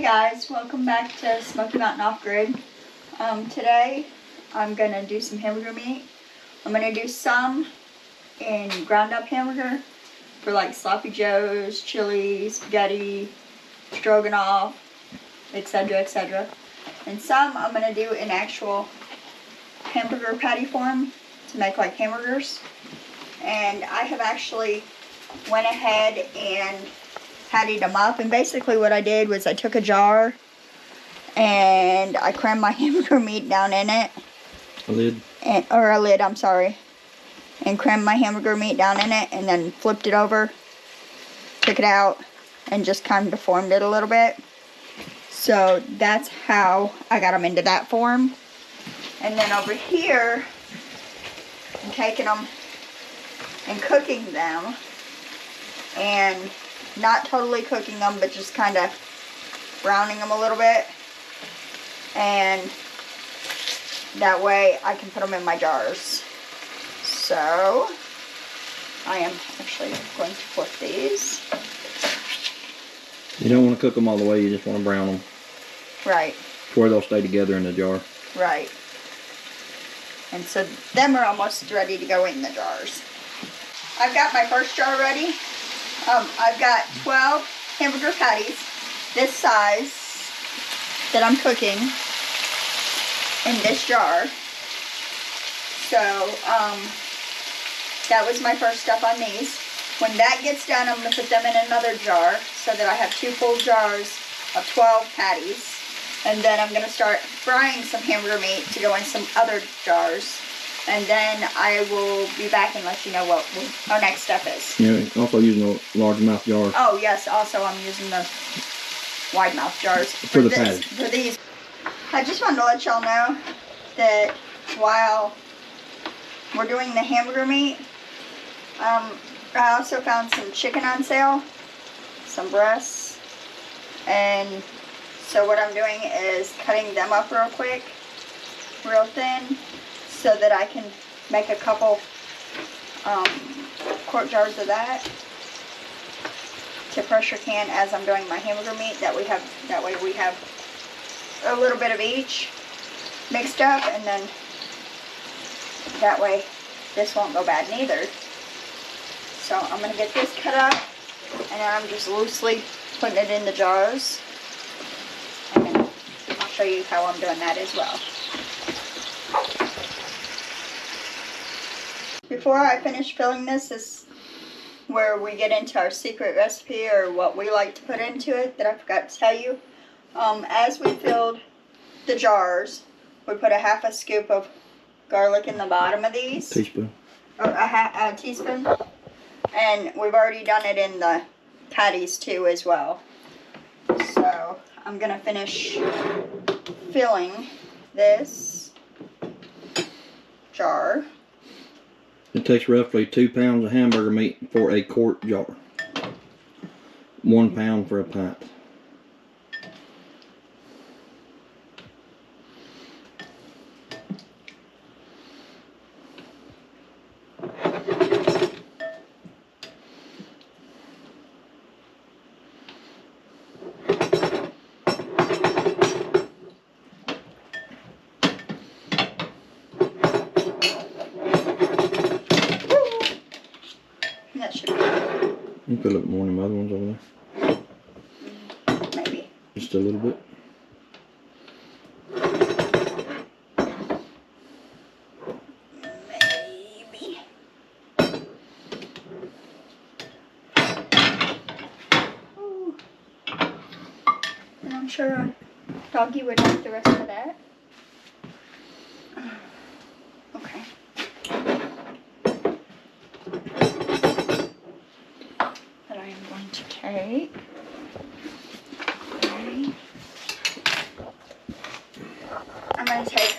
guys, welcome back to Smoky Mountain Off-Grid. Today I'm going to do some hamburger meat. I'm going to do some in ground up hamburger for like sloppy joes, chili, spaghetti, stroganoff, etc, etc. And some I'm going to do in actual hamburger patty form to make like hamburgers. And I have actually went ahead and pattied them up, and basically what I did was I took a jar and I crammed my hamburger meat down in it. A lid? Or a lid, I'm sorry. And crammed my hamburger meat down in it and then flipped it over, took it out, and just kind of deformed it a little bit. So that's how I got them into that form. And then over here, I'm taking them and cooking them, and not totally cooking them, but just kind of browning them a little bit, and that way I can put them in my jars. So I am actually going to flip these. You don't want to cook them all the way, you just want to brown them. Right. To where they'll stay together in the jar. Right. And so them are almost ready to go in the jars. I've got my first jar ready. I've got 12 hamburger patties this size that I'm cooking in this jar. So that was my first step on these. When that gets done, I'm going to put them in another jar so that I have 2 full jars of 12 patties. And then I'm going to start frying some hamburger meat to go in some other jars. And then I will be back and let you know what our next step is. Yeah, also using a large mouth jar. Oh yes, also I'm using the wide mouth jars for the patties. For these. I just wanted to let y'all know that while we're doing the hamburger meat, I also found some chicken on sale, some breasts, and so what I'm doing is cutting them up real quick, real thin, so that I can make a couple quart jars of that to pressure can as I'm doing my hamburger meat. That way we have a little bit of each mixed up, and then that way this won't go bad neither. So I'm going to get this cut up, and then I'm just loosely putting it in the jars, and then I'll show you how I'm doing that as well. Before I finish filling this is where we get into our secret recipe, or what we like to put into it that I forgot to tell you. As we filled the jars, we put a half a scoop of garlic in the bottom of these. Teaspoon. Or a teaspoon. And we've already done it in the patties too as well. So I'm going to finish filling this jar. It takes roughly 2 pounds of hamburger meat for a quart jar. 1 pound for a pint. That should be good. You fill up more than the other ones over there. Maybe. Just a little bit. Maybe. Ooh. And I'm sure Doggy would like the rest of that. Okay. That I am going to take. Okay. I'm going to take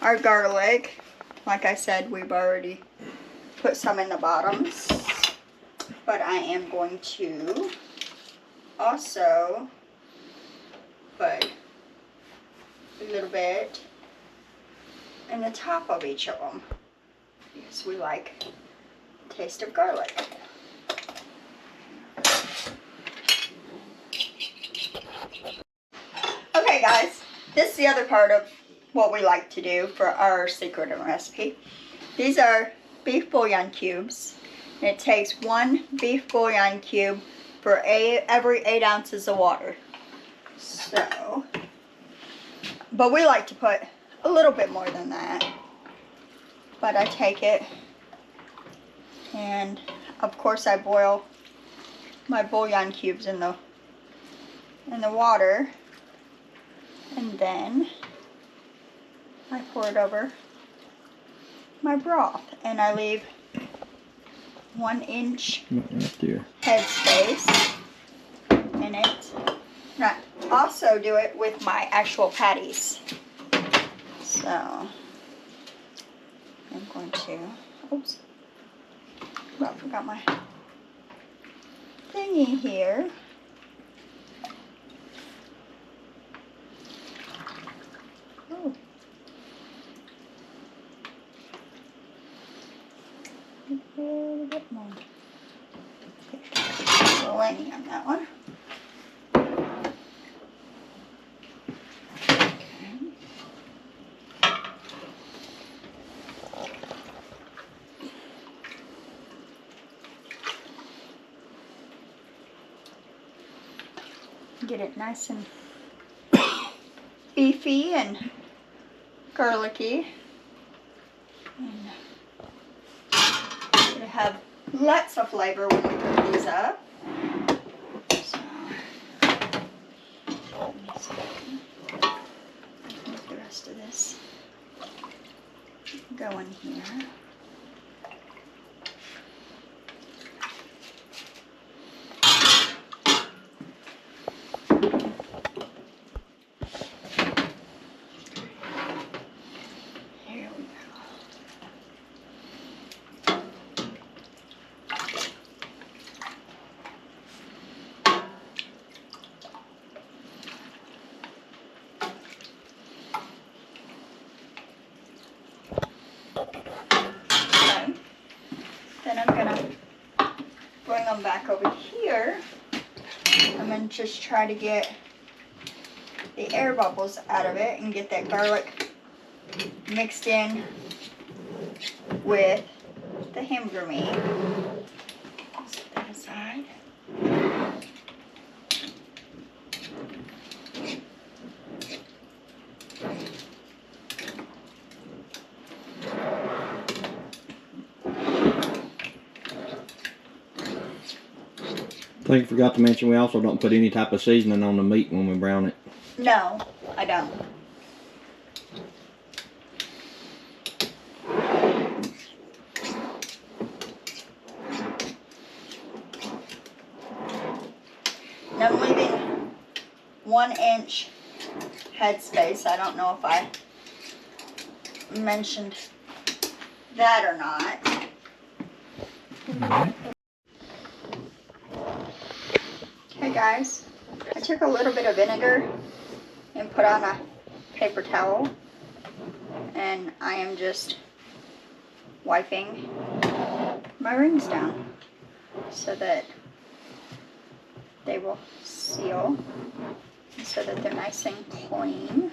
our garlic. Like I said, we've already put some in the bottoms, but I am going to also put a little bit in the top of each of them, because we like the taste of garlic. this is the other part of what we like to do for our secret recipe. These are beef bouillon cubes. And it takes 1 beef bouillon cube for every 8 ounces of water. So, but we like to put a little bit more than that. But I take it, and of course I boil my bouillon cubes in the water, and then I pour it over my broth, and I leave 1 inch head space in it. And I also do it with my actual patties. So I'm going to, oops, I forgot my thingy here. Oh. A little bit more. Plenty on that one. Get it nice and beefy and garlicky. And it'll have lots of flavor when we put these up. So, make the rest of this go in here. Then I'm gonna bring them back over here. I'm gonna just try to get the air bubbles out of it and get that garlic mixed in with the hamburger meat. Set that aside. I think I forgot to mention we also don't put any type of seasoning on the meat when we brown it. No, I don't. And I'm leaving 1 inch headspace. I don't know if I mentioned that or not. Okay guys, I took a little bit of vinegar and put on a paper towel, and I am just wiping my rings down so that they will seal, so that they're nice and clean.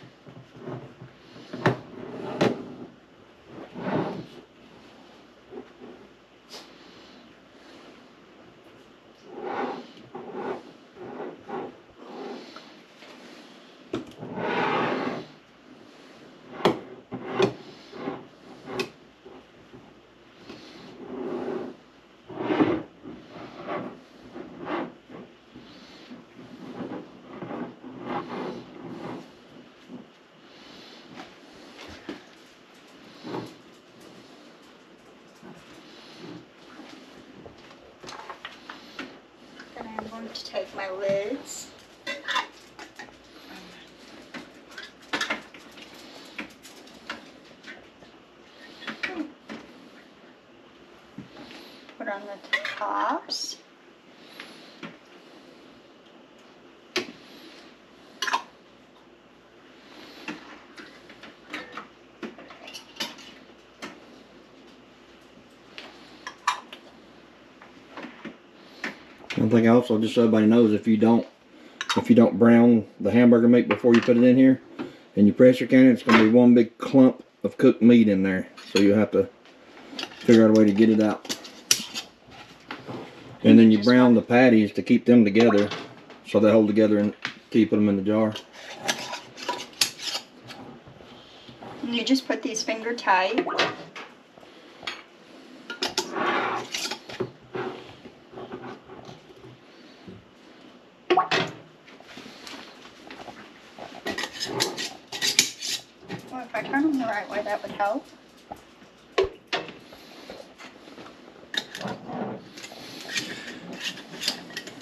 I'm going to take my lids put on the tops. One thing also, just so everybody knows, if you don't brown the hamburger meat before you put it in here, and you pressure can it, it's going to be one big clump of cooked meat in there. So you have to figure out a way to get it out. And then you brown the patties to keep them together, so they hold together until you put them in the jar. And you just put these finger tight. Well, if I turn them the right way, that would help.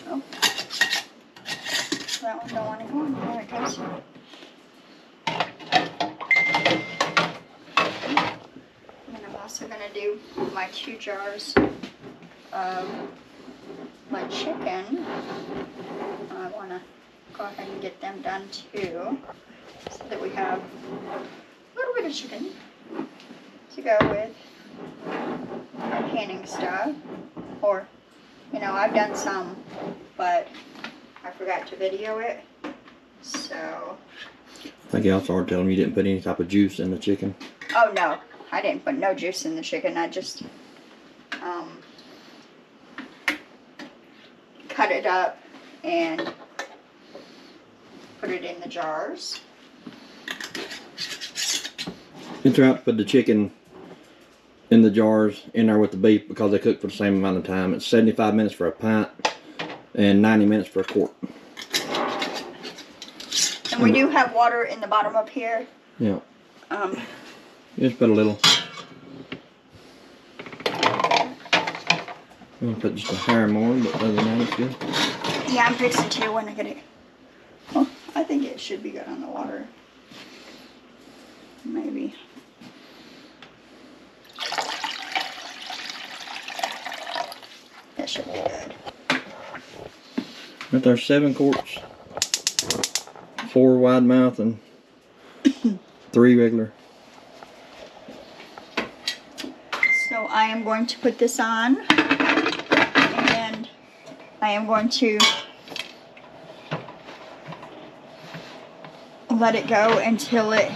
Oh. That one don't want to go in. There it goes. And I'm also going to do my 2 jars of my chicken. I want to go ahead and get them done too, so that we have a little bit of chicken to go with our canning stuff. Or, you know, I've done some, but I forgot to video it, so. I think you also are telling me you didn't put any type of juice in the chicken. Oh no, I didn't put no juice in the chicken. I just cut it up and put it in the jars. You try to put the chicken in the jars in there with the beef because they cook for the same amount of time. It's 75 minutes for a pint and 90 minutes for a quart. And we do have water in the bottom up here. Yeah. Just put a little. I'm gonna put just a hair more, but other than that, it's good. Yeah, I'm fixing to when I get it. Oh, I think it should be good on the water. Maybe. That should be good. But there's 7 quarts, 4 wide mouth and 3 regular. So I am going to put this on, and I am going to let it go until it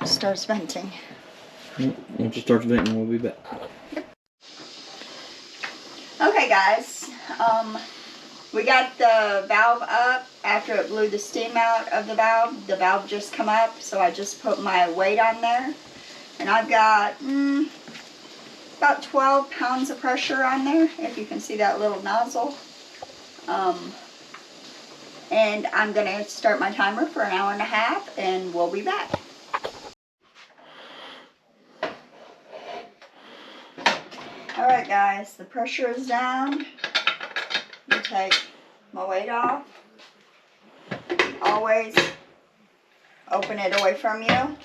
starts venting. Once it starts venting, we'll be back. Okay guys, we got the valve up after it blew the steam out of the valve. The valve just come up, so I just put my weight on there. And I've got about 12 pounds of pressure on there, if you can see that little nozzle. And I'm going to start my timer for 1.5 hours, and we'll be back. Alright guys, the pressure is down. You take my weight off. Always open it away from you.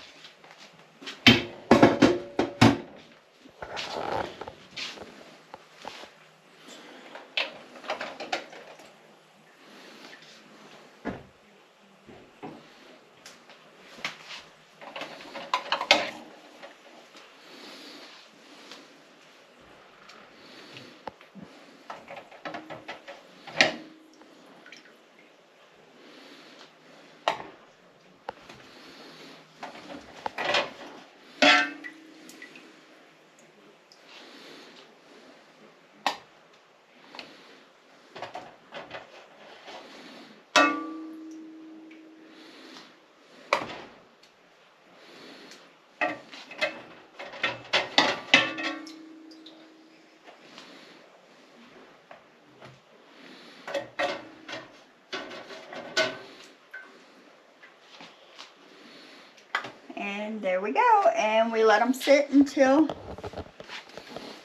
And there we go. And we let them sit until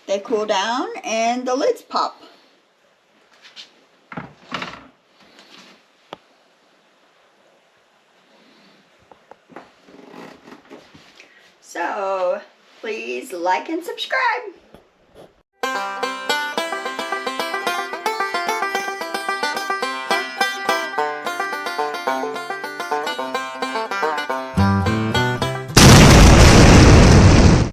they cool down and the lids pop. So please like and subscribe.